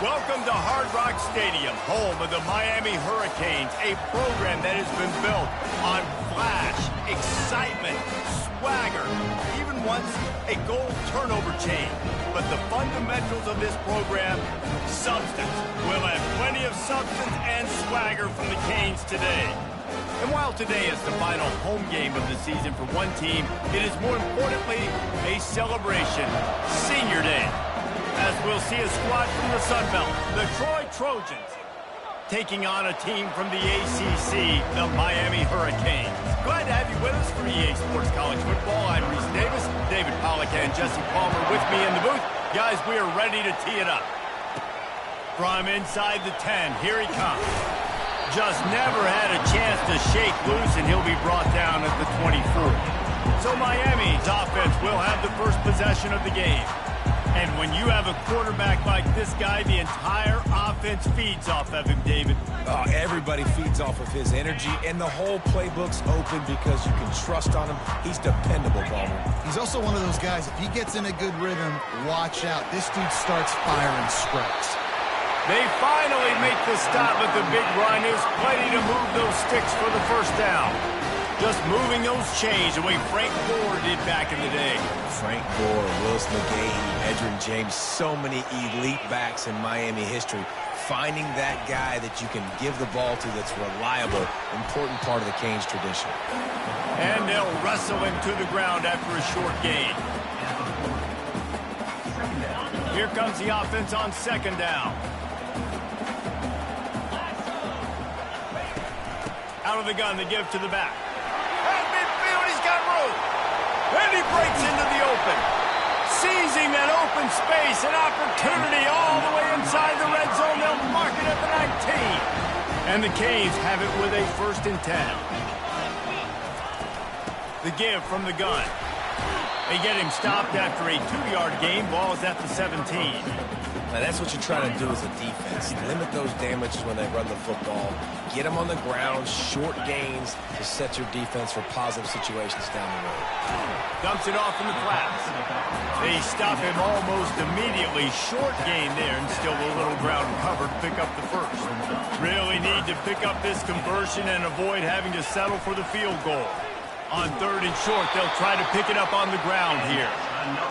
Welcome to Hard Rock Stadium, home of the Miami Hurricanes, a program that has been built on flash, excitement, swagger, even once a goal turnover chain. But the fundamentals of this program, substance. We'll have plenty of substance and swagger from the Canes today. And while today is the final home game of the season for one team, it is more importantly a celebration, Senior Day. As we'll see a squad from the Sun Belt, the Troy Trojans, taking on a team from the ACC, the Miami Hurricanes. Glad to have you with us for EA Sports College Football. I'm Reese Davis, David Pollack and Jesse Palmer with me in the booth. Guys, we are ready to tee it up. From inside the 10, here he comes. Just never had a chance to shake loose, and he'll be brought down at the 24. So Miami's offense will have the first possession of the game. And when you have a quarterback like this guy, the entire offense feeds off of him, David. Everybody feeds off of his energy, and the whole playbook's open because you can trust on him. He's dependable, Palmer. He's also one of those guys, if he gets in a good rhythm, watch out. This dude starts firing strikes. They finally make the stop at the big run. There's plenty to move those sticks for the first down. Just moving those chains the way Frank Gore did back in the day. Frank Gore, Willis McGahee, Edgerrin James, so many elite backs in Miami history. Finding that guy that you can give the ball to that's reliable, important part of the Canes tradition. And they'll wrestle him to the ground after a short gain. Here comes the offense on second down. Out of the gun, they give to the back. At midfield, he's got room. And he breaks into the open. Seizing that open space, an opportunity all the way inside the red zone. They'll mark it at the 19. And the Canes have it with a 1st and 10. The give from the gun. They get him stopped after a 2-yard gain. Ball's at the 17. Now, that's what you try to do as a defense. Limit those damages when they run the football. Get them on the ground, short gains to set your defense for positive situations down the road. Dumps it off in the flats. They stop him almost immediately. Short gain there, and still a little ground covered. Pick up the first. Really need to pick up this conversion and avoid having to settle for the field goal. On 3rd and short, they'll try to pick it up on the ground here.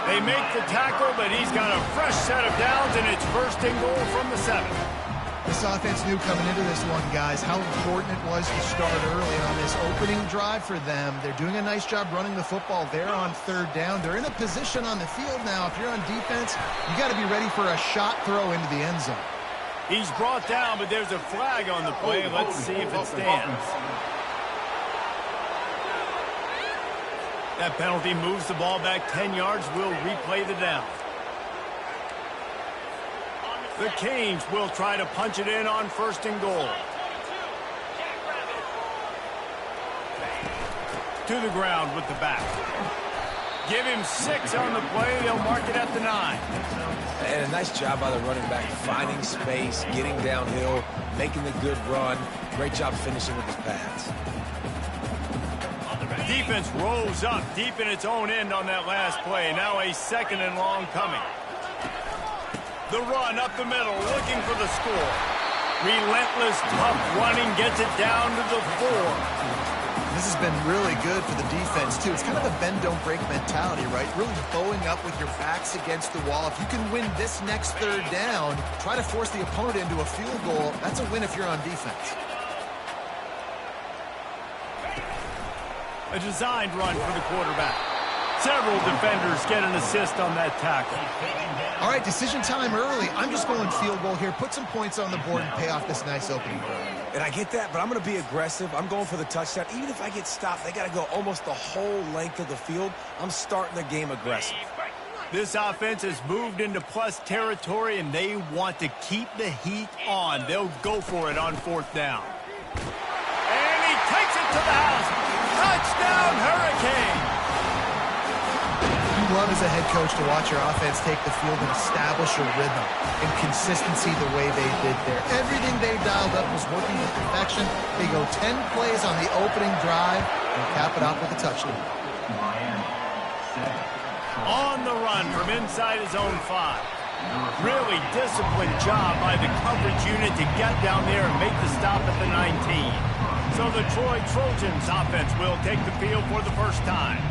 They make the tackle, but he's got a fresh set of downs, and it's 1st and goal from the 7. This offense knew coming into this one, guys, how important it was to start early on this opening drive for them. They're doing a nice job running the football. They're on 3rd down. They're in a position on the field now. If you're on defense, you got to be ready for a shot throw into the end zone. He's brought down, but there's a flag on the play. Let's see if it stands. That penalty moves the ball back 10 yards. We'll replay the down. The Canes will try to punch it in on 1st and goal. To the ground with the back. Give him 6 on the play. They'll mark it at the 9. And a nice job by the running back, finding space, getting downhill, making the good run. Great job finishing with his pads. Defense rolls up deep in its own end on that last play. Now a 2nd and long coming. The run up the middle, looking for the score. Relentless, tough running, gets it down to the 4. This has been really good for the defense, too. It's kind of a bend-don't-break mentality, right? Really bowing up with your backs against the wall. If you can win this next 3rd down, try to force the opponent into a field goal. That's a win if you're on defense. A designed run for the quarterback. Several defenders get an assist on that tackle. All right, decision time early. I'm just going field goal here. Put some points on the board and pay off this nice opening drive. And I get that, but I'm going to be aggressive. I'm going for the touchdown. Even if I get stopped, they got to go almost the whole length of the field. I'm starting the game aggressive. This offense has moved into plus territory, and they want to keep the heat on. They'll go for it on 4th down. And he takes it to the house. Touchdown, Hurricane! You love as a head coach to watch your offense take the field and establish a rhythm and consistency the way they did there. Everything they dialed up was working with perfection. They go 10 plays on the opening drive and cap it off with a touchdown. On the run from inside his own 5. Really disciplined job by the coverage unit to get down there and make the stop at the 19. So the Troy Trojans offense will take the field for the first time.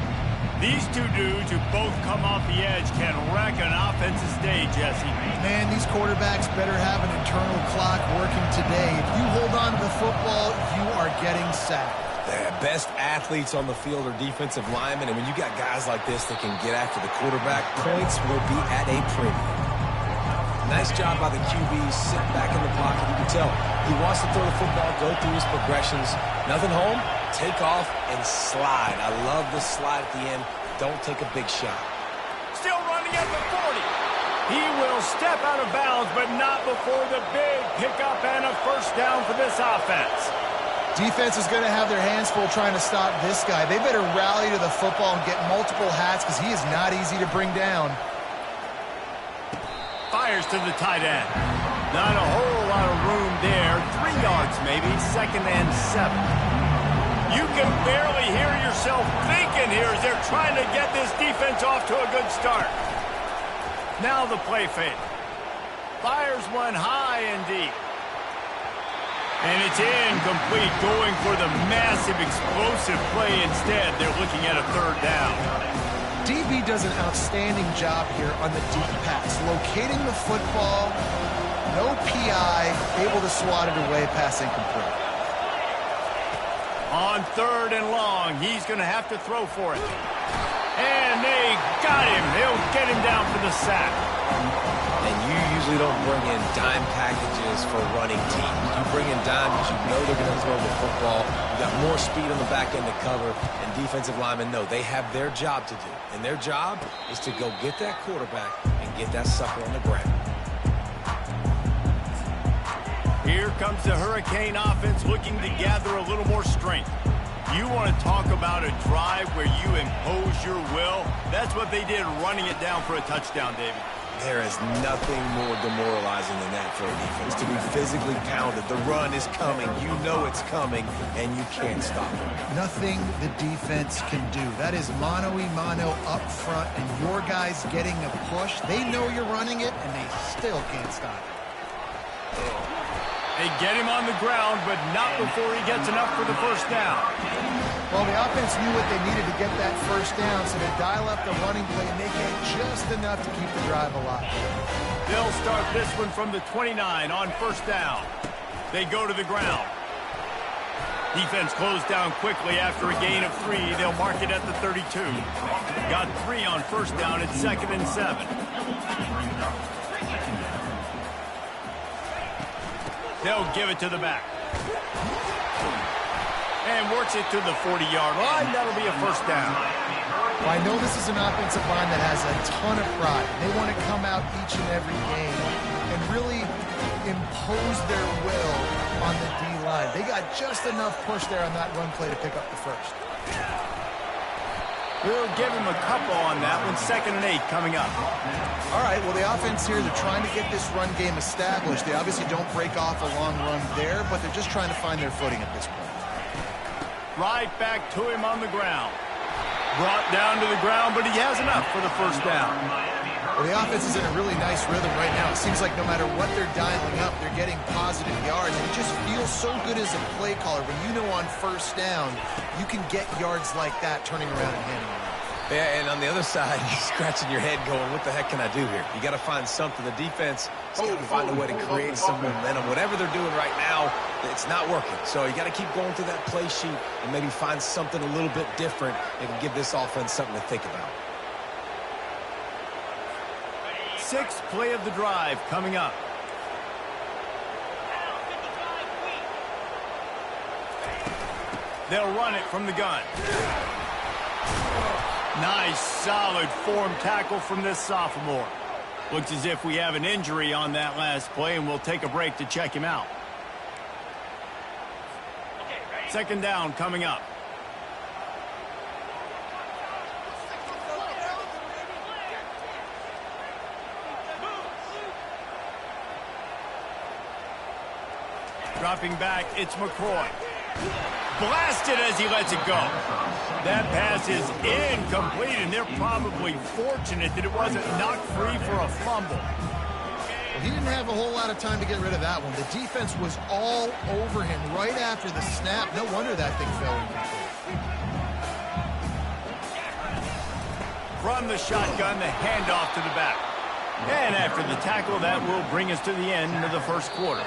These two dudes who both come off the edge can wreck an offense's day, Jesse. Man, these quarterbacks better have an internal clock working today. If you hold on to the football, you are getting sacked. The best athletes on the field are defensive linemen, and when you got guys like this that can get after the quarterback, points will be at a premium. Nice job by the QB, sit back in the pocket. You can tell he wants to throw the football, go through his progressions. Nothing home, take off and slide. I love the slide at the end. Don't take a big shot. Still running at the 40. He will step out of bounds, but not before the big pickup and a first down for this offense. Defense is going to have their hands full trying to stop this guy. They better rally to the football and get multiple hats because he is not easy to bring down. Fires to the tight end. Not a whole lot of room there. 3 yards maybe, 2nd and 7. You can barely hear yourself thinking here as they're trying to get this defense off to a good start. Now the play fake. Fires one high and deep. And it's incomplete, going for the massive explosive play instead. They're looking at a 3rd down. DB does an outstanding job here on the deep pass, locating the football, no PI, able to swat it away, pass incomplete. On 3rd and long, he's going to have to throw for it. And they got him. They'll get him down for the sack. And you usually don't bring in dime packages for running teams. You bring in dime because you know they're going to throw the football. You got more speed on the back end to cover, and defensive linemen know they have their job to do. And their job is to go get that quarterback and get that sucker on the ground. Here comes the Hurricane offense looking to gather a little more strength. You want to talk about a drive where you impose your will? That's what they did, running it down for a touchdown, David. There is nothing more demoralizing than that for a defense, to be physically pounded. The run is coming. You know it's coming, and you can't stop it. Nothing the defense can do. That is mano-a-mano up front, and your guys getting a push. They know you're running it, and they still can't stop it. They get him on the ground, but not before he gets enough for the first down. Well, the offense knew what they needed to get that first down, so they dial up the running play and make it just enough to keep the drive alive. They'll start this one from the 29 on first down. They go to the ground. Defense closed down quickly after a gain of 3. They'll mark it at the 32. Got 3 on first down at 2nd and 7. They'll give it to the back. And works it to the 40-yard line. That'll be a first down. Well, I know this is an offensive line that has a ton of pride. They want to come out each and every game and really impose their will on the D-line. They got just enough push there on that run play to pick up the first. We'll give him a couple on that one. 2nd and 8 coming up. All right, well, the offense here, they're trying to get this run game established. They obviously don't break off a long run there, but they're just trying to find their footing at this point. Right back to him on the ground. Brought down to the ground, but he has enough for the first down. Well, the offense is in a really nice rhythm right now. It seems like no matter what they're dialing up, they're getting positive yards. And it just feels so good as a play caller when you know on first down, you can get yards like that turning around and handing it off. Yeah, and on the other side, you're scratching your head going, what the heck can I do here? You got to find something. The defense has got to find a way to create some momentum. Whatever they're doing right now, it's not working. So you got to keep going through that play sheet and maybe find something a little bit different that can give this offense something to think about. 6th play of the drive coming up. They'll run it from the gun. Nice, solid form tackle from this sophomore. Looks as if we have an injury on that last play, and we'll take a break to check him out. 2nd down coming up. Dropping back, it's McCroy. Blasted as he lets it go. That pass is incomplete, and they're probably fortunate that it wasn't knocked free for a fumble. Well, he didn't have a whole lot of time to get rid of that one. The defense was all over him right after the snap. No wonder that thing fell incomplete. From the shotgun, the handoff to the back. And after the tackle, that will bring us to the end of the first quarter.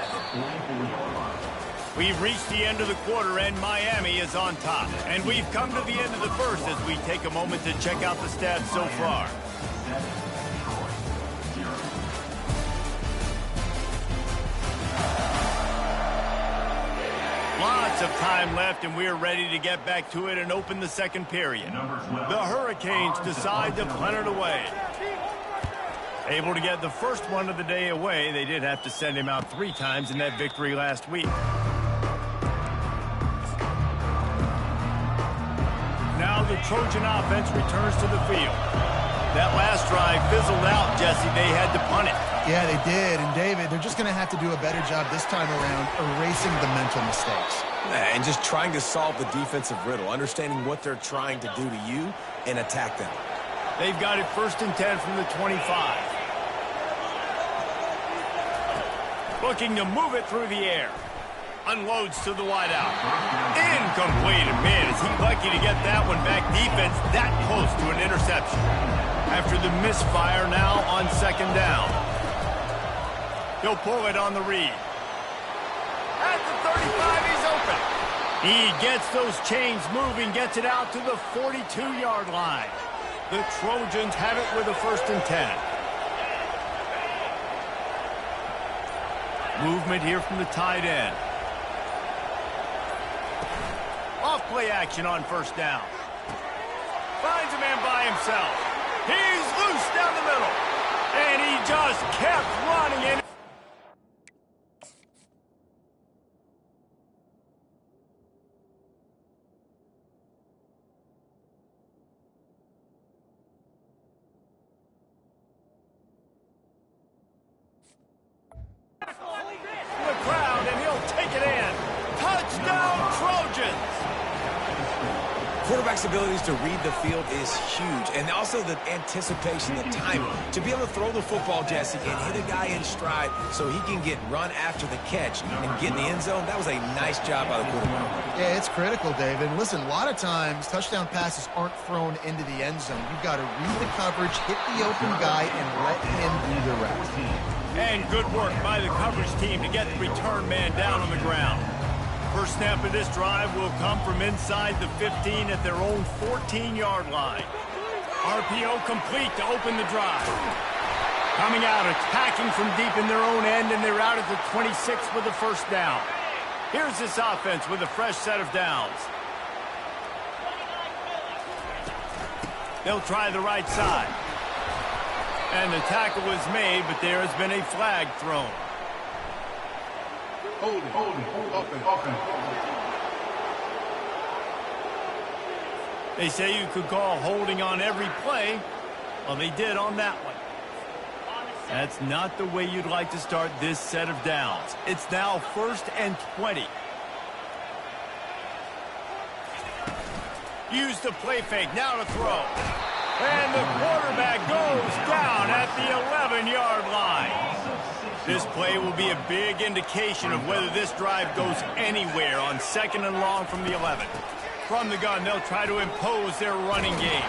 We've reached the end of the quarter, and Miami is on top. And we've come to the end of the first as we take a moment to check out the stats so far. Lots of time left, and we're ready to get back to it and open the second period. The Hurricanes decide to punt it away. Able to get the first one of the day away. They did have to send him out 3 times in that victory last week. Now the Trojan offense returns to the field. That last drive fizzled out, Jesse. They had to punt it. Yeah, they did. And, David, they're just going to have to do a better job this time around erasing the mental mistakes. And just trying to solve the defensive riddle, understanding what they're trying to do to you and attack them. They've got it 1st and 10 from the 25. Looking to move it through the air. Unloads to the wideout. Incomplete. Man, is he lucky to get that one back. Defense that close to an interception. After the misfire, now on 2nd down. He'll pull it on the read. At the 35, he's open. He gets those chains moving, gets it out to the 42-yard line. The Trojans have it with a 1st and 10. Movement here from the tight end. Off play action on 1st down. Finds a man by himself. He's loose down the middle. And he just kept running in. The crowd, and he'll take it in. Touchdown, Trojans! Quarterback's abilities to read the field is huge, and also the anticipation, the timing. To be able to throw the football, Jesse, and hit a guy in stride so he can get run after the catch and get in the end zone, that was a nice job by the quarterback. Yeah, it's critical, David. Listen, a lot of times touchdown passes aren't thrown into the end zone. You've got to read the coverage, hit the open guy, and let him do the rest. And good work by the coverage team to get the return man down on the ground. First snap of this drive will come from inside the 15 at their own 14-yard line. RPO complete to open the drive. Coming out, attacking from deep in their own end, and they're out at the 26 with the 1st down. Here's this offense with a fresh set of downs. They'll try the right side. And the tackle is made, but there has been a flag thrown. Hold it. They say you could call holding on every play. Well, they did on that one. That's not the way you'd like to start this set of downs. It's now 1st and 20. Use the play fake, now to throw. And the quarterback goes down at the 11-yard line. This play will be a big indication of whether this drive goes anywhere on 2nd and long from the 11. From the gun, they'll try to impose their running game.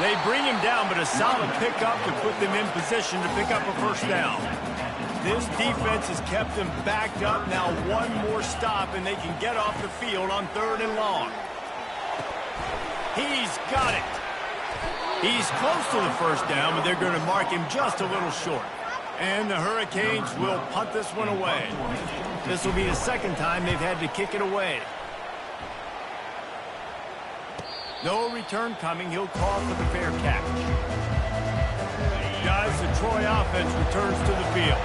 They bring him down, but a solid pickup to put them in position to pick up a 1st down. This defense has kept them backed up. Now one more stop, and they can get off the field on 3rd and long. He's got it. He's close to the 1st down, but they're going to mark him just a little short. And the Hurricanes will punt this one away. This will be the 2nd time they've had to kick it away. No return coming. He'll call for the fair catch. Guys, the Troy offense returns to the field.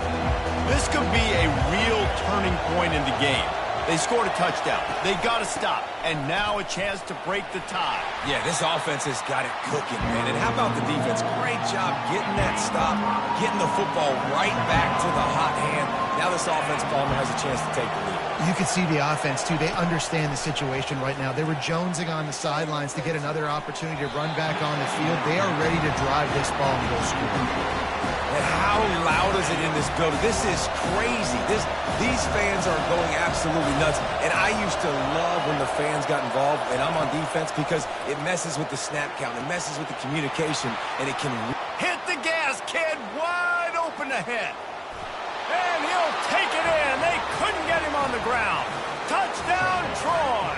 This could be a real turning point in the game. They scored a touchdown. They got to stop. And now a chance to break the tie. Yeah, this offense has got it cooking, man. And how about the defense? Great job getting that stop, getting the football right back to the hot hand. Now this offense, Palmer, has a chance to take the lead. You can see the offense, too. They understand the situation right now. They were jonesing on the sidelines to get another opportunity to run back on the field. They are ready to drive this ball and go score. And how loud is is it in this building? This is crazy. These fans are going absolutely nuts. And I used to love when the fans got involved, and I'm on defense, because it messes with the snap count. It messes with the communication, and it can... Hit the gas, kid. Wide open ahead. And he'll take it in. They couldn't get him on the ground. Touchdown, Troy.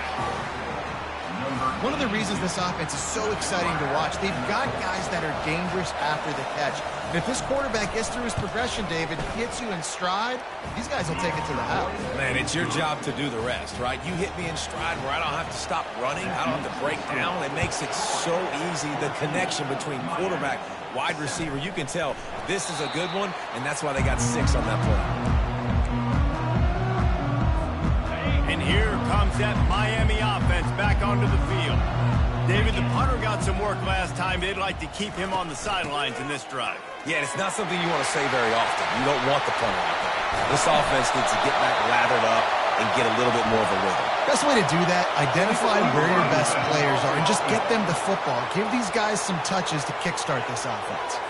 One of the reasons this offense is so exciting to watch, they've got guys that are dangerous after the catch. And if this quarterback gets through his progression, David, hits you in stride, these guys will take it to the house. Man, it's your job to do the rest, right? You hit me in stride where I don't have to stop running. I don't have to break down. It makes it so easy. The connection between quarterback, wide receiver, you can tell this is a good one, and that's why they got 6 on that play. And here comes that Miami offense back onto the field. David, the punter got some work last time. They'd like to keep him on the sidelines in this drive. Yeah, it's not something you want to say very often. You don't want the punter out there. This offense needs to get back lathered up and get a little bit more of a rhythm. Best way to do that, identify where your best players are and just get them the football. Give these guys some touches to kickstart this offense.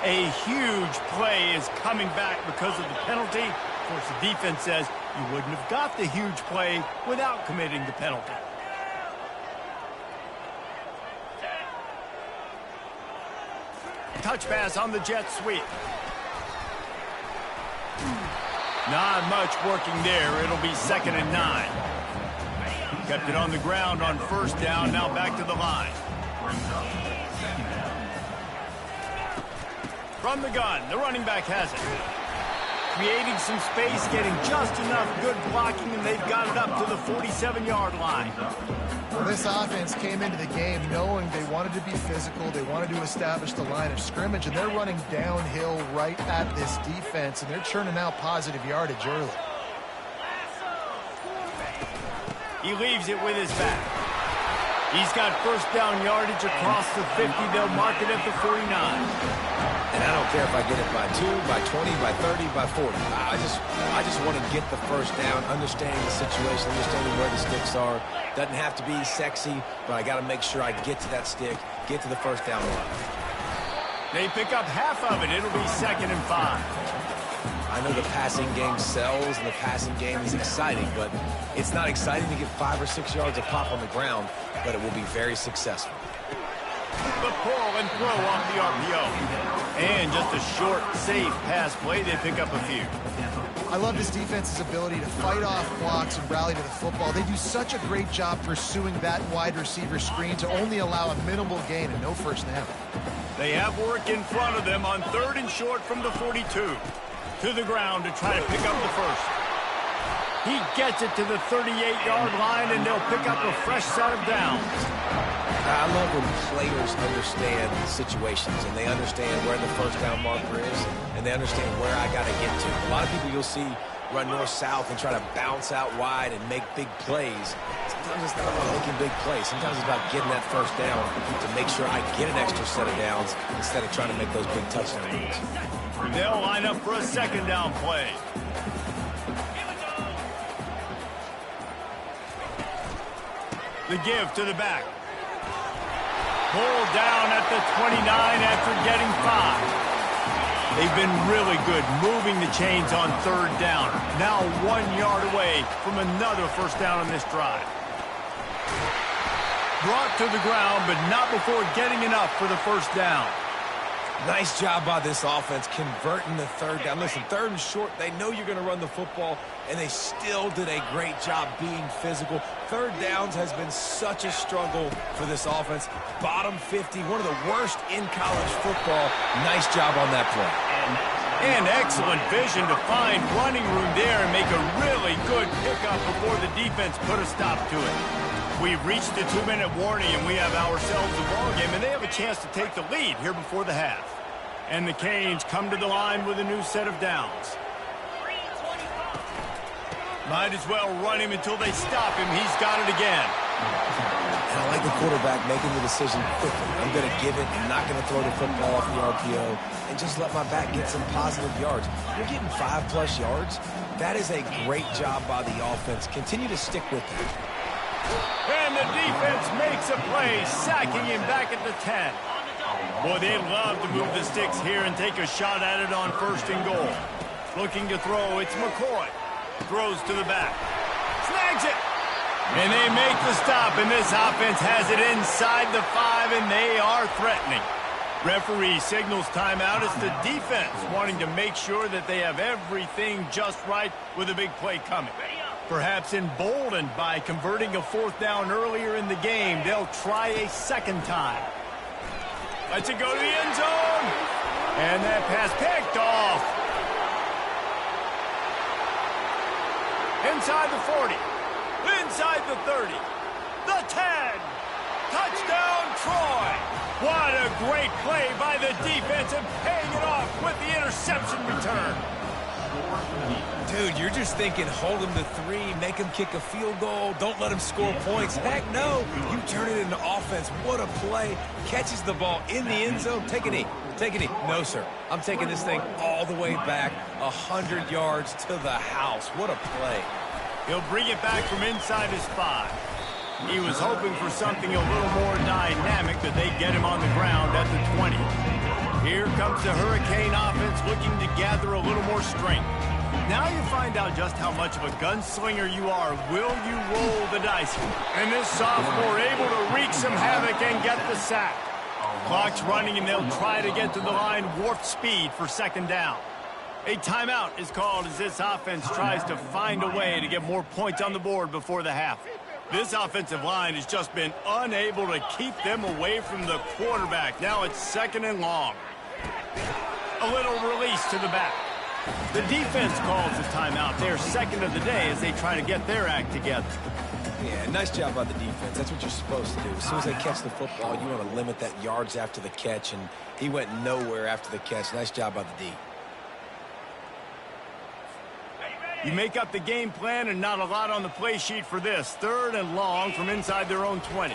A huge play is coming back because of the penalty. Of course, the defense says you wouldn't have got the huge play without committing the penalty. Touch pass on the jet sweep. Not much working there. It'll be 2nd and 9. Kept it on the ground on 1st down. Now back to the line. From the gun, the running back has it. Creating some space, getting just enough good blocking, and they've got it up to the 47-yard line. Well, this offense came into the game knowing they wanted to be physical, they wanted to establish the line of scrimmage, and they're running downhill right at this defense, and they're churning out positive yardage early. He leaves it with his back. He's got 1st down yardage across the 50. They'll mark it at the 49. And I don't care if I get it by 2, by 20, by 30, by 40. I just want to get the 1st down, understanding the situation, understanding where the sticks are. Doesn't have to be sexy, but I got to make sure I get to that stick, get to the 1st down line. They pick up half of it. It'll be 2nd and 5. I know the passing game sells and the passing game is exciting, but it's not exciting to get 5 or 6 yards of pop on the ground, but it will be very successful. The pull and throw off the RPO. And just a short, safe pass play. They pick up a few. I love this defense's ability to fight off blocks and rally to the football. They do such a great job pursuing that wide receiver screen to only allow a minimal gain and no 1st down. They have work in front of them on 3rd and short from the 42. To the ground to try to pick up the 1st. He gets it to the 38-yard line, and they'll pick up a fresh set of downs. I love when players understand situations, and they understand where the 1st down marker is, and they understand where I got to get to. A lot of people you'll see run north-south and try to bounce out wide and make big plays. Sometimes it's not about making big plays. Sometimes it's about getting that 1st down to make sure I get an extra set of downs instead of trying to make those big touchdown runs. They'll line up for a 2nd down play. The give to the back. Pulled down at the 29 after getting 5. They've been really good moving the chains on 3rd down. Now 1 yard away from another 1st down on this drive. Brought to the ground, but not before getting enough for the 1st down. Nice job by this offense converting the 3rd down. Listen, 3rd and short, they know you're going to run the football, and they still did a great job being physical. 3rd downs has been such a struggle for this offense. Bottom 50, one of the worst in college football. Nice job on that play. And excellent vision to find running room there and make a really good pickup before the defense put a stop to it. We've reached the 2-minute warning, and we have ourselves a ball game, and they have a chance to take the lead here before the half. And the Canes come to the line with a new set of downs. Might as well run him until they stop him. He's got it again. And I like the quarterback making the decision quickly. I'm going to give it. I'm not going to throw the football off the RPO and just let my back get some positive yards. You're getting 5+ yards. That is a great job by the offense. Continue to stick with it. And the defense makes a play, sacking him back at the 10. Boy, they'd love to move the sticks here and take a shot at it on 1st and goal. Looking to throw, it's McCoy. Throws to the back. Snags it. And they make the stop, and this offense has it inside the 5, and they are threatening. Referee signals timeout. It's the defense wanting to make sure that they have everything just right with a big play coming. Perhaps emboldened by converting a 4th down earlier in the game, they'll try a 2nd time. Lets it go to the end zone. And that pass picked off. Inside the 40. Inside the 30. The 10. Touchdown, Troy. What a great play by the defense and paying it off with the interception return. Dude, you're just thinking hold him to 3, make him kick a field goal, don't let him score points. Heck no, you turn it into offense. What a play. Catches the ball in the end zone. Take a knee. Take a knee. No, sir. I'm taking this thing all the way back 100 yards to the house. What a play. He'll bring it back from inside his 5. He was hoping for something a little more dynamic, that they get him on the ground at the 20. Here comes the Hurricane offense looking to gather a little more strength. Now you find out just how much of a gunslinger you are. Will you roll the dice? And this sophomore able to wreak some havoc and get the sack. Clock's running, and they'll try to get to the line warp speed for 2nd down. A timeout is called as this offense tries to find a way to get more points on the board before the half. This offensive line has just been unable to keep them away from the quarterback. Now it's 2nd and long. A little release to the back. The defense calls the timeout. They're 2nd of the day as they try to get their act together. Yeah, nice job by the defense. That's what you're supposed to do. As soon as they catch the football, you want to limit that yards after the catch, and he went nowhere after the catch. Nice job by the D. You make up the game plan, and not a lot on the play sheet for this. 3rd and long from inside their own 20.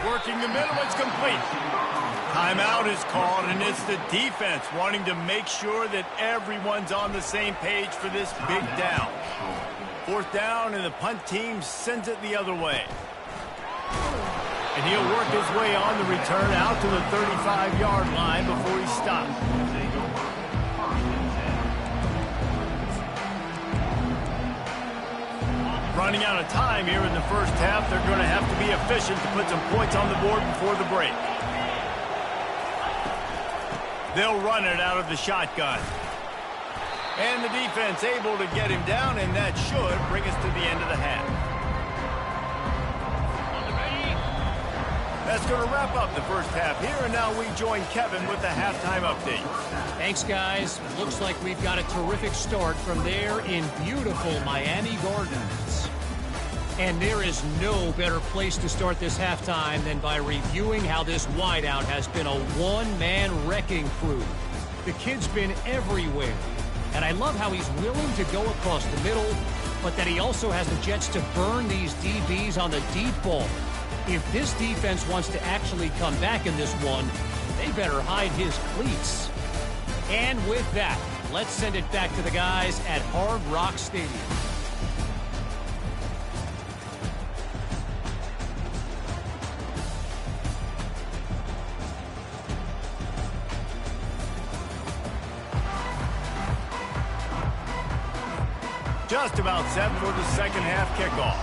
Working the middle, it's complete. Timeout is called, and it's the defense wanting to make sure that everyone's on the same page for this big down. 4th down, and the punt team sends it the other way. And he'll work his way on the return out to the 35-yard line before he stops. Running out of time here in the 1st half. They're going to have to be efficient to put some points on the board before the break. They'll run it out of the shotgun. And the defense able to get him down, and that should bring us to the end of the half. That's going to wrap up the 1st half here, and now we join Kevin with the halftime update. Thanks, guys. Looks like we've got a terrific start from there in beautiful Miami Gardens. And there is no better place to start this halftime than by reviewing how this wideout has been a one-man wrecking crew. The kid's been everywhere. And I love how he's willing to go across the middle, but that he also has the jets to burn these DBs on the deep ball. If this defense wants to actually come back in this one, they better hide his cleats. And with that, let's send it back to the guys at Hard Rock Stadium. Just about set for the 2nd half kickoff.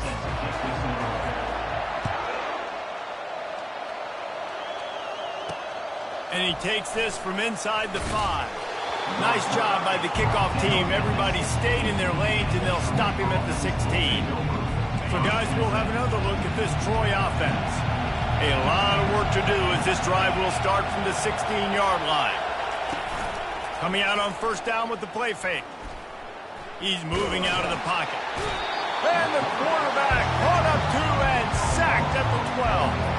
And he takes this from inside the 5. Nice job by the kickoff team. Everybody stayed in their lanes, and they'll stop him at the 16. So, guys, we'll have another look at this Troy offense. A lot of work to do as this drive will start from the 16-yard line. Coming out on 1st down with the play fake. He's moving out of the pocket. And the quarterback brought up 2 and sacked at the 12.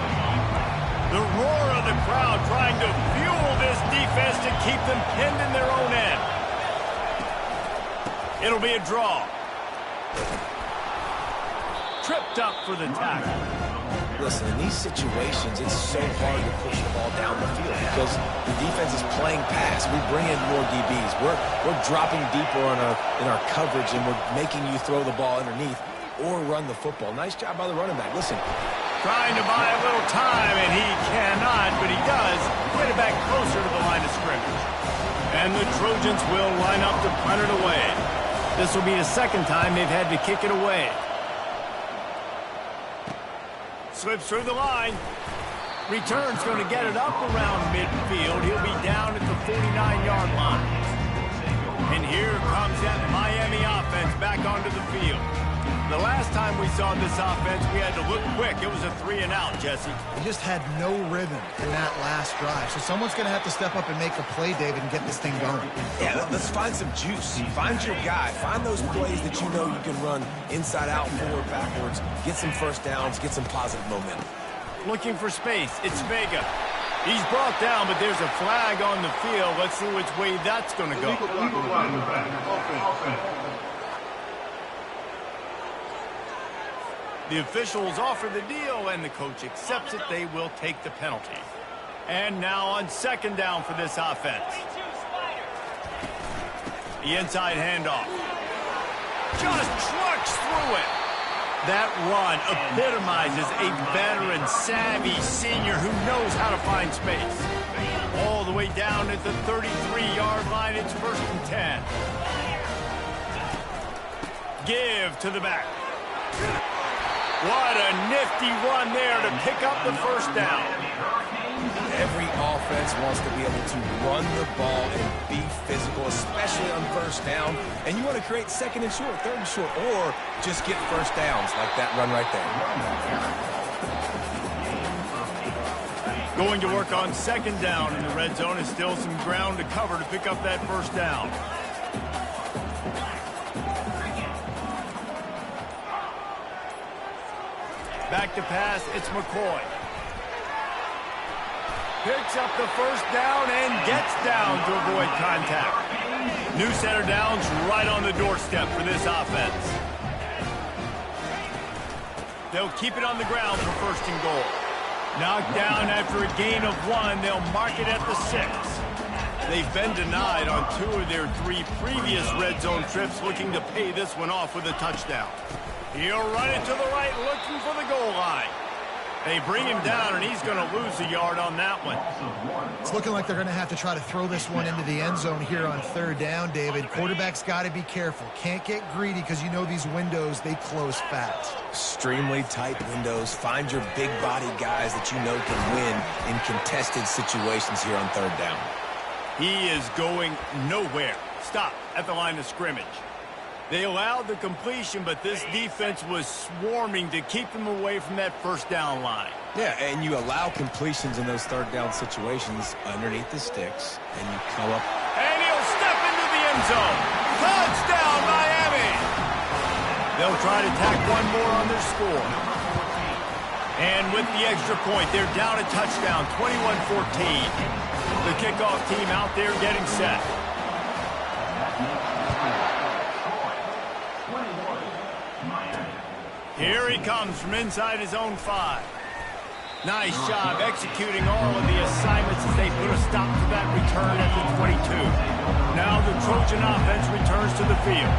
The roar of the crowd trying to fuel this defense to keep them pinned in their own end. It'll be a draw. Tripped up for the tackle. Listen, in these situations, it's so hard to push the ball down the field because the defense is playing pass. We bring in more DBs. We're dropping deeper in our coverage, and we're making you throw the ball underneath or run the football. Nice job by the running back. Listen, Trying to buy a little time, and he cannot, but he does get it back closer to the line of scrimmage. And the Trojans will line up to punt it away. This will be the second time they've had to kick it away. Slips through the line. Return's going to get it up around midfield. He'll be down at the 49-yard line. And here comes that Miami offense back onto the field. The last time we saw this offense, we had to look quick. It was a 3-and-out, Jesse. They just had no rhythm in that last drive. So someone's going to have to step up and make a play, David, and get this thing going. Yeah, let's find some juice. Find your guy. Find those plays that you know you can run inside out, forward, backwards. Get some first downs. Get some positive momentum. Looking for space. It's Vega. He's brought down, but there's a flag on the field. Let's see which way that's going to go. The officials offer the deal, and the coach accepts it. They will take the penalty. And now on second down for this offense. The inside handoff. Just trucks through it. That run epitomizes a veteran, savvy senior who knows how to find space. All the way down at the 33-yard line, it's 1st and 10. Give to the back. What a nifty run there to pick up the first down. Every offense wants to be able to run the ball and be physical, especially on first down. And you want to create second and short, third and short, or just get first downs like that run right there. Going to work on second down in the red zone is still some ground to cover to pick up that first down. Back to pass, it's McCoy. Picks up the first down and gets down to avoid contact. New center downs right on the doorstep for this offense. They'll keep it on the ground for 1st and goal. Knocked down after a gain of 1, they'll mark it at the 6. They've been denied on 2 of their 3 previous red zone trips, looking to pay this one off with a touchdown. He'll run it to the right, looking for the goal line. They bring him down, and he's going to lose a yard on that one. It's looking like they're going to have to try to throw this one into the end zone here on 3rd down, David. Quarterback's got to be careful. Can't get greedy because you know these windows, they close fast. Extremely tight windows. Find your big-body guys that you know can win in contested situations here on 3rd down. He is going nowhere. Stop at the line of scrimmage. They allowed the completion, but this defense was swarming to keep them away from that first down line. Yeah, and you allow completions in those 3rd down situations underneath the sticks, and you come up. And he'll step into the end zone. Touchdown, Miami! They'll try to tack one more on their score. And with the extra point, they're down a touchdown, 21-14. The kickoff team out there getting set. Here he comes from inside his own 5. Nice job executing all of the assignments as they put a stop to that return at the 22. Now the Trojan offense returns to the field.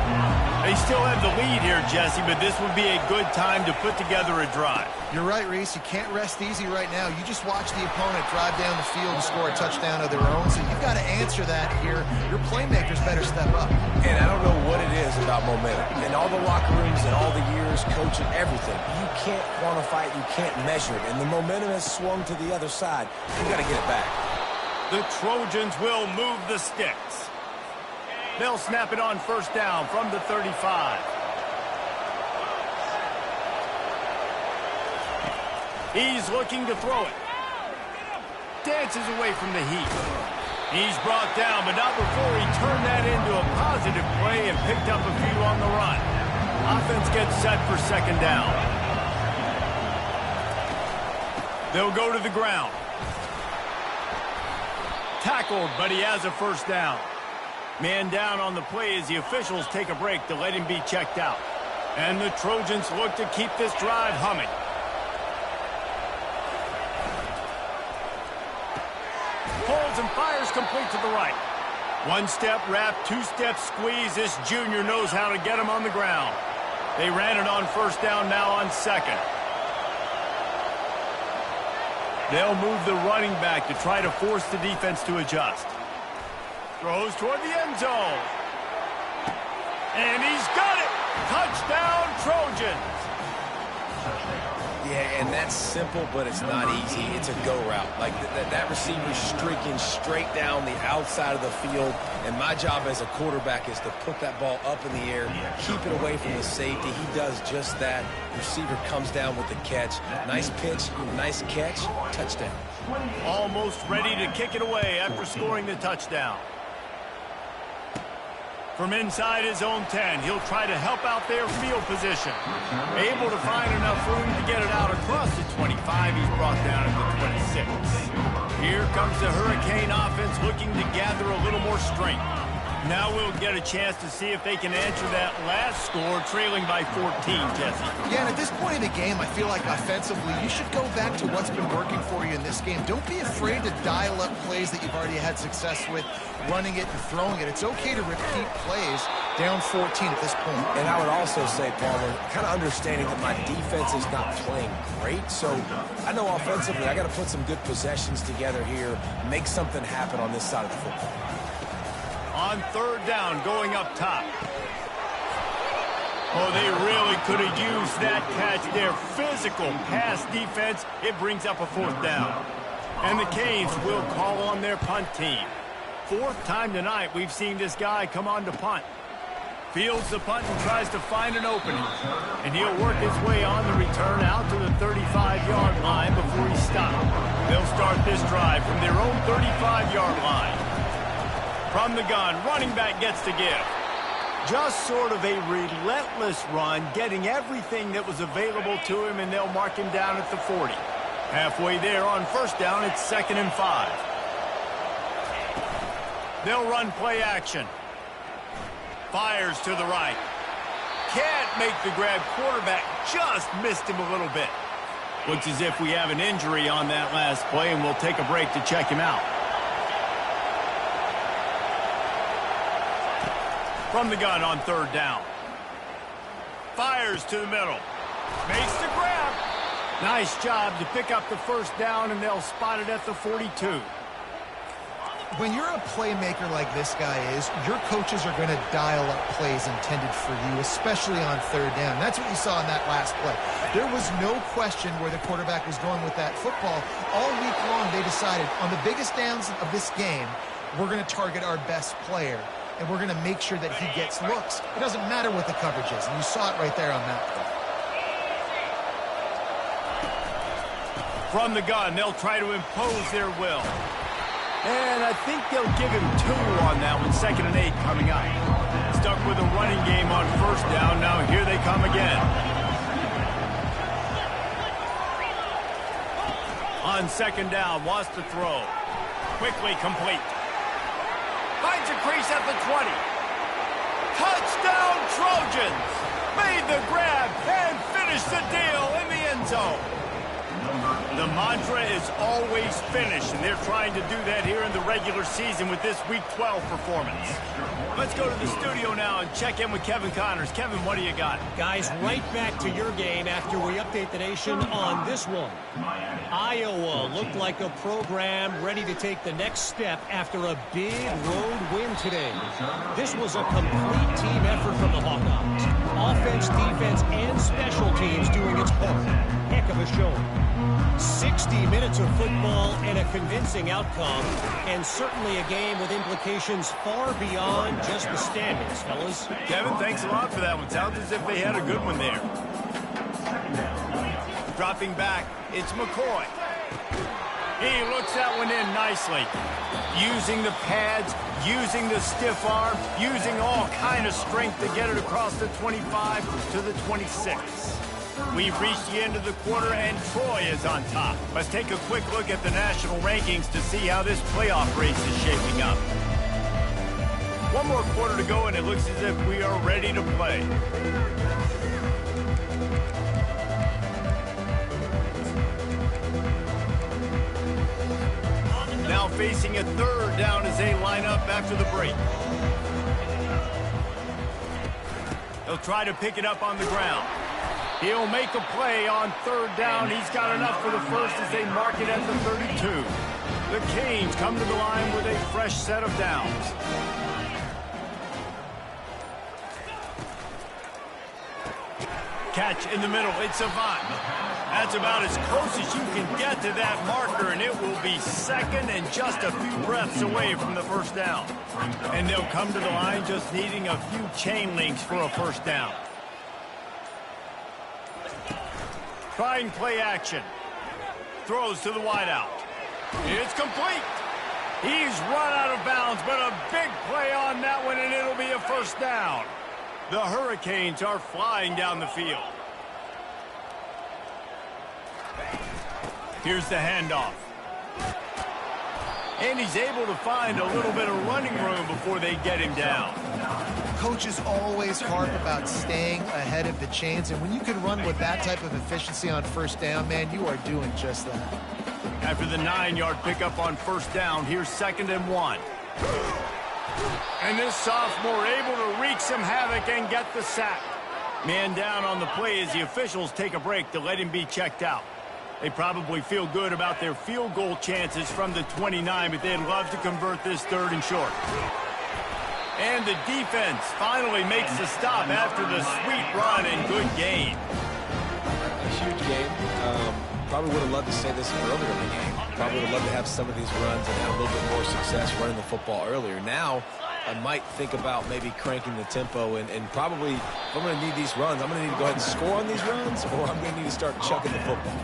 They still have the lead here, Jesse, but this would be a good time to put together a drive. You're right, Reese. You can't rest easy right now. You just watch the opponent drive down the field and score a touchdown of their own, so you've got to answer that here. Your playmakers better step up. And I don't know what it is about momentum. In all the locker rooms and all the years, coaching, everything, you can't quantify it, you can't measure it, and the momentum has swung to the other side. You got to get it back. The Trojans will move the sticks. They'll snap it on first down from the 35. He's looking to throw it. Dances away from the heat. He's brought down, but not before he turned that into a positive play and picked up a few on the run. Offense gets set for second down. They'll go to the ground. Tackled, but he has a first down. Man down on the play as the officials take a break to let him be checked out. And the Trojans look to keep this drive humming. Holds and fires complete to the right. One-step wrap, two-step squeeze. This junior knows how to get him on the ground. They ran it on first down, now on second. They'll move the running back to try to force the defense to adjust. Throws toward the end zone. And he's got it! Touchdown, Trojans! Yeah, and that's simple, but it's not easy. It's a go route. Like that receiver's streaking straight down the outside of the field, and my job as a quarterback is to put that ball up in the air, keep it away from the safety. He does just that. The receiver comes down with the catch. Nice pitch, nice catch, touchdown. Almost ready to kick it away after scoring the touchdown. From inside his own 10, he'll try to help out their field position. Able to find enough room to get it out across the 25. He's brought down at the 26. Here comes the Hurricane offense looking to gather a little more strength. Now we'll get a chance to see if they can answer that last score, trailing by 14, Jesse. Yeah, and at this point in the game, I feel like offensively, you should go back to what's been working for you in this game. Don't be afraid to dial up plays that you've already had success with, running it and throwing it. It's okay to repeat plays down 14 at this point. And I would also say, Palmer, kind of understanding that my defense is not playing great, so I know offensively I got to put some good possessions together here, make something happen on this side of the football. On third down, going up top. Oh, they really could have used that catch there. Physical pass defense. It brings up a fourth down. And the Canes will call on their punt team. Fourth time tonight we've seen this guy come on to punt. Fields the punt and tries to find an opening. And he'll work his way on the return out to the 35-yard line before he's stopped. They'll start this drive from their own 35-yard line. From the gun, running back gets to give. Just sort of a relentless run, getting everything that was available to him, and they'll mark him down at the 40. Halfway there on first down, it's 2nd and 5. They'll run play action. Fires to the right. Can't make the grab. Quarterback just missed him a little bit. Looks as if we have an injury on that last play, and we'll take a break to check him out. From the gun on third down. Fires to the middle. Makes the grab. Nice job to pick up the first down, and they'll spot it at the 42. When you're a playmaker like this guy is, your coaches are going to dial up plays intended for you, especially on third down. That's what you saw in that last play. There was no question where the quarterback was going with that football. All week long, they decided on the biggest downs of this game, we're going to target our best player, and we're going to make sure that he gets looks. It doesn't matter what the coverage is, and you saw it right there on that play. From the gun, they'll try to impose their will. And I think they'll give him 2 on that one. 2nd and 8 coming up. Stuck with a running game on first down. Now here they come again. On 2nd down, wants to throw. Quickly complete. Finds a crease at the 20. Touchdown Trojans! Made the grab and finished the deal in the end zone. The mantra is always finish, and they're trying to do that here in the regular season with this Week 12 performance. Let's go to the studio now and check in with Kevin Connors. Kevin, what do you got? Guys, right back to your game after we update the nation on this one. Iowa looked like a program ready to take the next step after a big road win today. This was a complete team effort from the Hawkeyes. Offense, defense, and special teams doing its part. Heck of a showing. 60 minutes of football and a convincing outcome, and certainly a game with implications far beyond just the standings, fellas. Kevin, thanks a lot for that one. Sounds as if they had a good one there. Dropping back, it's McCoy. He looks that one in nicely. Using the pads, using the stiff arm, using all kind of strength to get it across the 25 to the 26. We've reached the end of the quarter, and Troy is on top. Let's take a quick look at the national rankings to see how this playoff race is shaping up. One more quarter to go, and it looks as if we are ready to play. Now facing a third down as they line up after the break. They'll try to pick it up on the ground. He'll make a play on third down. He's got enough for the first as they mark it at the 32. The Canes come to the line with a fresh set of downs. Catch in the middle. It's Avant. That's about as close as you can get to that marker, and it will be second and just a few breaths away from the first down. And they'll come to the line just needing a few chain links for a first down. Trying play action. Throws to the wideout. It's complete. He's run out of bounds, but a big play on that one, and it'll be a first down. The Hurricanes are flying down the field. Here's the handoff. And he's able to find a little bit of running room before they get him down. Coaches always harp about staying ahead of the chains, and when you can run with that type of efficiency on first down, man, you are doing just that. After the 9-yard pickup on first down, here's 2nd and 1. And this sophomore able to wreak some havoc and get the sack. Man down on the play as the officials take a break to let him be checked out. They probably feel good about their field goal chances from the 29, but they'd love to convert this 3rd and short. And the defense finally makes the stop after the sweet run and good gain. A huge game. Probably would have loved to say this earlier in the game. Probably would have loved to have some of these runs and have a little bit more success running the football earlier. Now, I might think about maybe cranking the tempo and probably, if I'm going to need these runs, I'm going to need to go ahead and score on these runs, or I'm going to need to start chucking the football.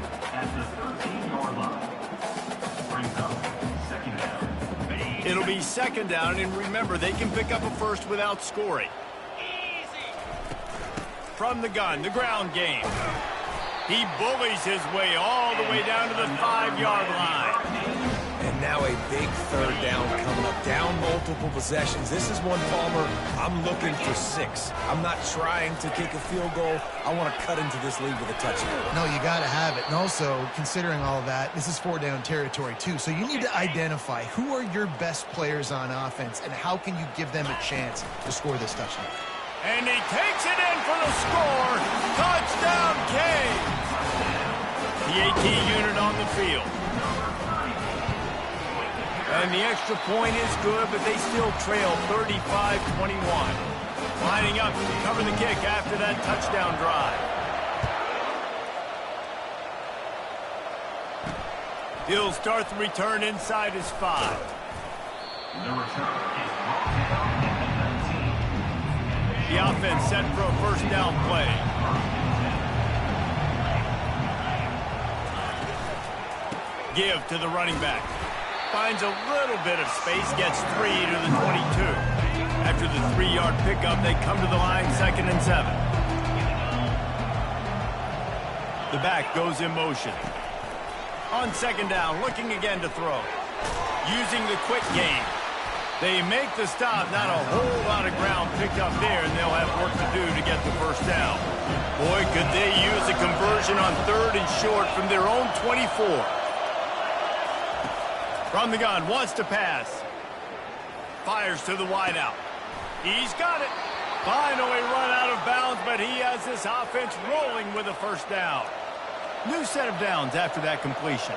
It'll be 2nd down, and remember, they can pick up a first without scoring. From the gun, the ground game. He bullies his way all the way down to the 5-yard line. And now a big 3rd down coming up. Down multiple possessions. This is one, Palmer, I'm looking for 6. I'm not trying to kick a field goal. I want to cut into this lead with a touchdown. No, you got to have it. And also, considering all of that, this is 4-down territory, too. So you need to identify who are your best players on offense and how can you give them a chance to score this touchdown. And he takes it in for the score. Touchdown, Canes. The AT unit on the field. And the extra point is good, but they still trail 35-21. Lining up to cover the kick after that touchdown drive. He'll start the return inside his 5. The offense set for a first down play. Give to the running back. Finds a little bit of space, gets 3 to the 22. After the 3-yard pickup, they come to the line 2nd and 7. The back goes in motion. On 2nd down, looking again to throw. Using the quick game. They make the stop, not a whole lot of ground picked up there, and they'll have work to do to get the first down. Boy, could they use a conversion on 3rd and short from their own 24. From the gun, wants to pass. Fires to the wideout. He's got it. Finally run out of bounds, but he has this offense rolling with a first down. New set of downs after that completion.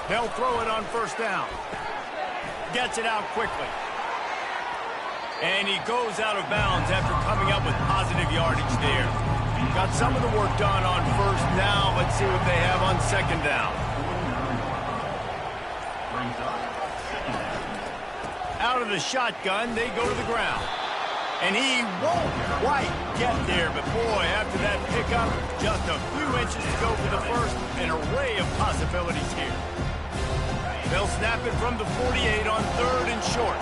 They'll throw it on first down. Gets it out quickly. And he goes out of bounds after coming up with positive yardage there. Got some of the work done on first. Now let's see what they have on 2nd down. Out of the shotgun, they go to the ground. And he won't quite get there, but boy, after that pickup, just a few inches to go for the first. An array of possibilities here. They'll snap it from the 48 on 3rd and short.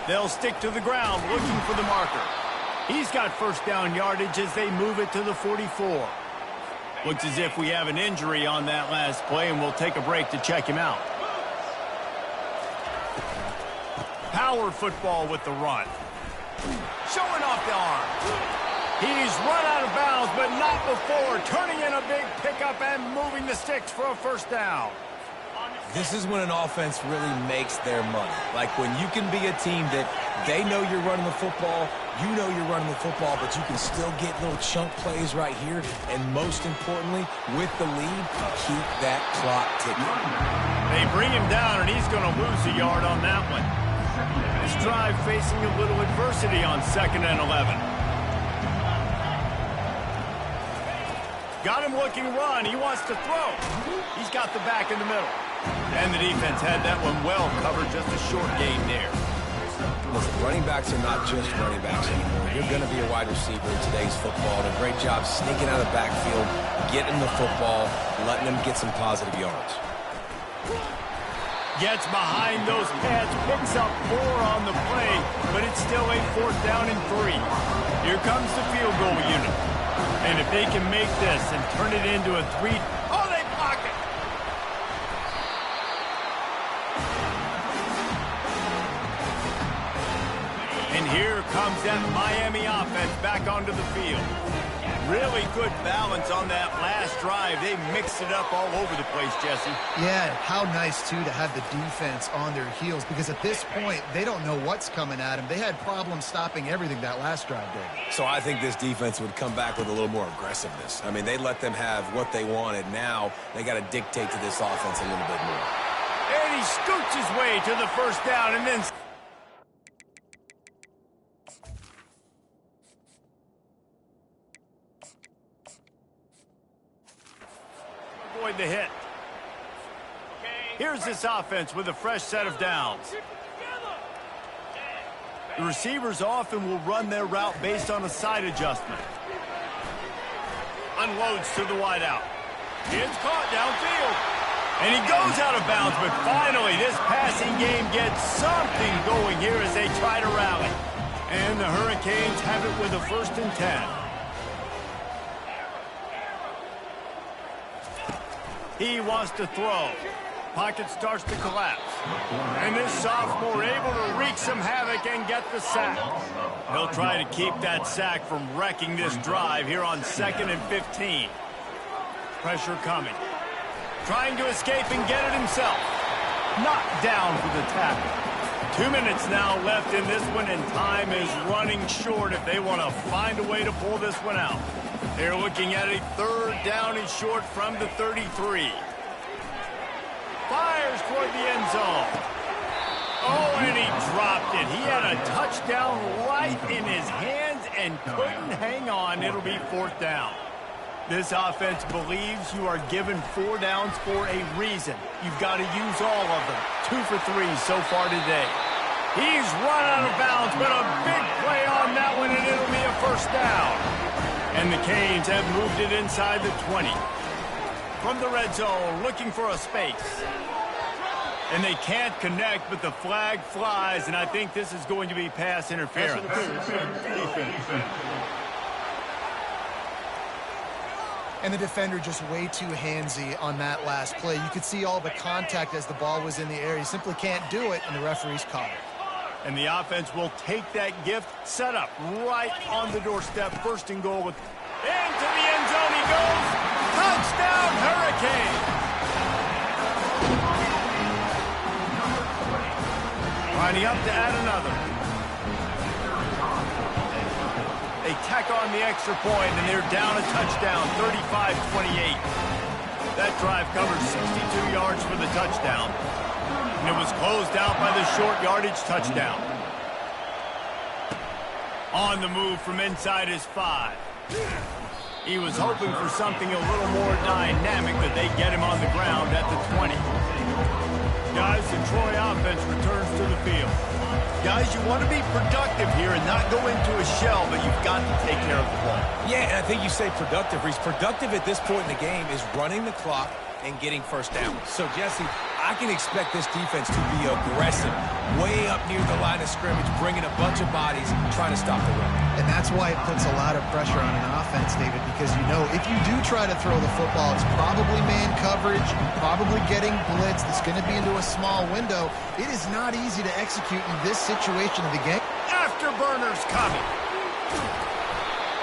They'll stick to the ground looking for the marker. He's got first down yardage as they move it to the 44. Looks as if we have an injury on that last play, and we'll take a break to check him out. Power football with the run. Showing off the arm. He's run out of bounds, but not before. Turning in a big pickup and moving the sticks for a first down. This is when an offense really makes their money. Like when you can be a team that they know you're running the football, you know you're running the football, but you can still get little chunk plays right here. And most importantly, with the lead, keep that clock ticking. They bring him down, and he's going to lose a yard on that one. This drive facing a little adversity on 2nd and 11. Got him looking run. He wants to throw. He's got the back in the middle. And the defense had that one well covered. Just a short gain there. Listen, running backs are not just running backs anymore. You're going to be a wide receiver in today's football. And a great job sneaking out of the backfield, getting the football, letting them get some positive yards. Gets behind those pads, picks up 4 on the play, but it's still a 4th down and 3. Here comes the field goal unit. And if they can make this and turn it into a 3... Oh, they block it! And here comes that Miami offense back onto the field. Really good balance on that last drive. They mixed it up all over the place, Jesse. Yeah, how nice, too, to have the defense on their heels, because at this point, they don't know what's coming at them. They had problems stopping everything that last drive did. So I think this defense would come back with a little more aggressiveness. I mean, they let them have what they wanted. Now they got to dictate to this offense a little bit more. And he scoots his way to the 1st down and then... avoid the hit. Here's this offense with a fresh set of downs. The receivers often will run their route based on a side adjustment. Unloads to the wideout. It's caught downfield. And he goes out of bounds, but finally this passing game gets something going here as they try to rally. And the Hurricanes have it with a 1st and 10. He wants to throw. Pocket starts to collapse. And this sophomore able to wreak some havoc and get the sack. He'll try to keep that sack from wrecking this drive here on 2nd and 15. Pressure coming. Trying to escape and get it himself. Knocked down for the tackle. 2 minutes now left in this one, and time is running short if they want to find a way to pull this one out. They're looking at a 3rd down and short from the 33. Fires toward the end zone. Oh, and he dropped it. He had a touchdown right in his hands and couldn't hang on. It'll be 4th down. This offense believes you are given 4 downs for a reason. You've got to use all of them. 2 for 3 so far today. He's run out of bounds, but a big play on that one, and it'll be a 1st down. And the Canes have moved it inside the 20. From the red zone, looking for a space. And they can't connect, but the flag flies, and I think this is going to be pass interference. And the defender just way too handsy on that last play. You could see all the contact as the ball was in the air. He simply can't do it, and the referee's caught it. And the offense will take that gift, set up right on the doorstep. 1st and goal. Into the end zone he goes. Touchdown, Hurricane. Lining up to add another. They tack on the extra point, and they're down a touchdown, 35-28. That drive covered 62 yards for the touchdown. And it was closed out by the short yardage touchdown. On the move from inside his 5. He was hoping for something a little more dynamic, but they get him on the ground at the 20. Guys, the Troy offense returns to the field. Guys, you want to be productive here and not go into a shell, but you've got to take care of the ball. Yeah, and I think you say productive, Reese. Productive at this point in the game is running the clock and getting 1st down. So, Jesse, I can expect this defense to be aggressive, way up near the line of scrimmage, bringing a bunch of bodies, trying to stop the run. And that's why it puts a lot of pressure on an offense, David, because you know if you do try to throw the football, it's probably man coverage, probably getting blitzed. It's going to be into a small window. It is not easy to execute in this situation of the game. Afterburners coming.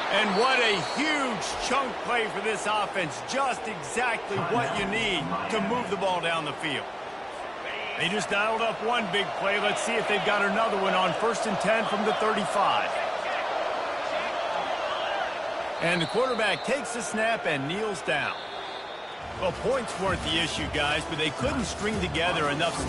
And what a huge chunk play for this offense. Just exactly what you need to move the ball down the field. They just dialed up one big play. Let's see if they've got another one on 1st and 10 from the 35. And the quarterback takes the snap and kneels down. Well, points weren't the issue, guys, but they couldn't string together enough